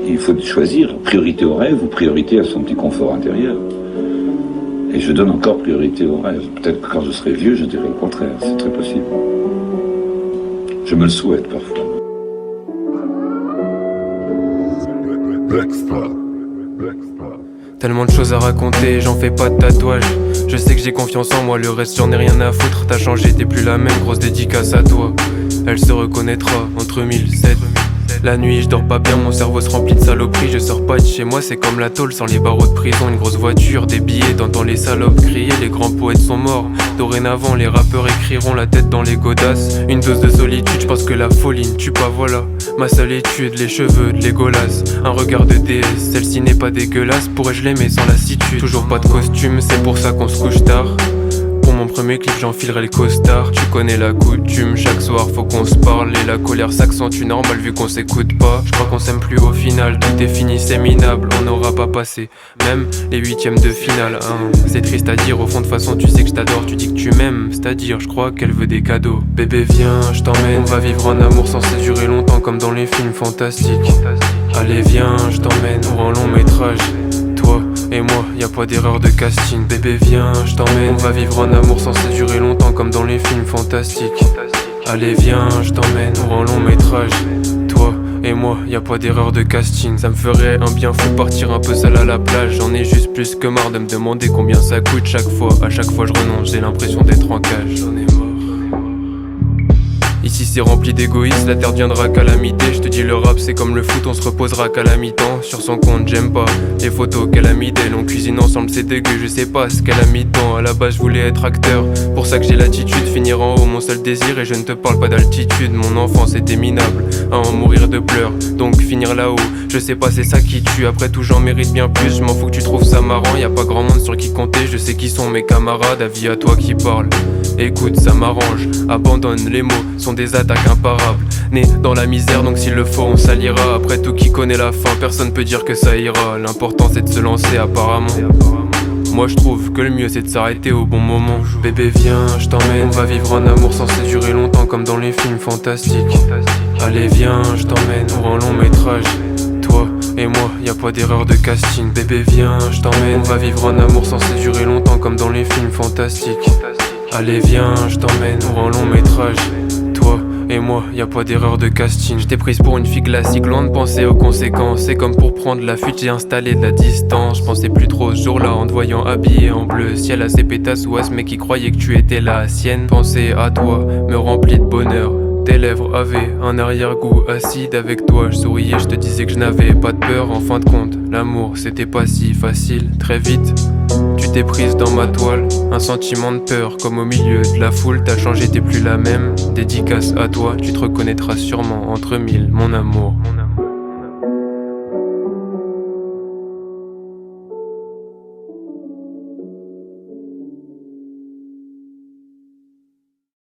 Il faut choisir priorité au rêve ou priorité à son petit confort intérieur. Et je donne encore priorité au rêve. Peut-être que quand je serai vieux, je dirai le contraire. C'est très possible. Je me le souhaite parfois. Tellement de choses à raconter, j'en fais pas de tatouage. Je sais que j'ai confiance en moi, le reste j'en ai rien à foutre. T'as changé, t'es plus la même, grosse dédicace à toi. Elle se reconnaîtra entre 1007. La nuit je dors pas bien, mon cerveau se remplit de saloperies. Je sors pas de chez moi, c'est comme la tôle sans les barreaux de prison. Une grosse voiture, des billets, t'entends les salopes crier. Les grands poètes sont morts, dorénavant les rappeurs écriront la tête dans les godasses. Une dose de solitude, je pense que la folie ne tue pas, voilà. Ma seule étude, les cheveux de Légolas. Un regard de déesse, celle-ci n'est pas dégueulasse. Pourrais-je l'aimer sans lassitude? Toujours pas de costume, c'est pour ça qu'on se couche tard. Pour mon premier clip j'enfilerai le costard. Tu connais la coutume, chaque soir faut qu'on se parle. Et la colère s'accentue normal vu qu'on s'écoute pas. Je crois qu'on s'aime plus au final, tout est fini, c'est minable. On n'aura pas passé, même les huitièmes de finale, hein. C'est triste à dire, au fond de façon tu sais que je t'adore. Tu dis que tu m'aimes, c'est-à-dire je crois qu'elle veut des cadeaux. Bébé viens, je t'emmène, on va vivre en amour censé durer longtemps comme dans les films fantastiques. Allez viens, je t'emmène pour un long métrage. Toi et moi, y a pas d'erreur de casting. Bébé viens, je t'emmène, on va vivre en amour censé durer longtemps comme dans les films fantastiques. Allez viens, je t'emmène pour un long métrage. Toi et moi, y a pas d'erreur de casting. Ça me ferait un bien fou partir un peu seul à la plage. J'en ai juste plus que marre de me demander combien ça coûte chaque fois. À chaque fois je renonce, j'ai l'impression d'être en cage. J'en ai marre. Ici c'est rempli d'égoïsme, la terre deviendra calamité. Je te dis le rap c'est comme le foot, on se reposera qu'à la mi-temps. Sur son compte j'aime pas les photos qu'elle a mis d'elle. On cuisine ensemble c'est dégueu, je sais pas ce qu'elle a mis dedans. À la base je voulais être acteur, pour ça que j'ai l'attitude. Finir en haut mon seul désir et je ne te parle pas d'altitude. Mon enfance était minable, à en mourir de pleurs. Donc finir là-haut, je sais pas c'est ça qui tue. Après tout j'en mérite bien plus, je m'en fous que tu trouves ça marrant. Y a pas grand monde sur qui compter, je sais qui sont mes camarades. Avis à toi qui parle, écoute ça m'arrange. Abandonne, les mots sont des attaques imparables. Né dans la misère donc s'il le faut on s'alliera. Après tout qui connaît la fin, personne peut dire que ça ira. L'important c'est de se lancer apparemment. Moi je trouve que le mieux c'est de s'arrêter au bon moment. Bébé viens, je t'emmène, on va vivre un amour censé durer longtemps comme dans les films fantastiques. Allez viens, je t'emmène pour un long métrage. Toi et moi, y a pas d'erreur de casting. Bébé viens, je t'emmène, on va vivre un amour censé durer longtemps comme dans les films fantastiques. Allez viens, je t'emmène pour un long métrage. Toi et moi, y a pas d'erreur de casting. J't'ai prise pour une fille classique, loin de penser aux conséquences. C'est comme pour prendre la fuite, j'ai installé de la distance. J'pensais plus trop ce jour-là en te voyant habillé en bleu ciel. À ces pétasses ou à ce mec qui croyait que tu étais la sienne. Penser à toi me remplit de bonheur. Tes lèvres avaient un arrière-goût acide. Avec toi je souriais, je te disais que je n'avais pas de peur. En fin de compte, l'amour c'était pas si facile. Très vite, tu t'es prise dans ma toile. Un sentiment de peur, comme au milieu de la foule. T'as changé, t'es plus la même. Dédicace à toi, tu te reconnaîtras sûrement entre mille, mon amour.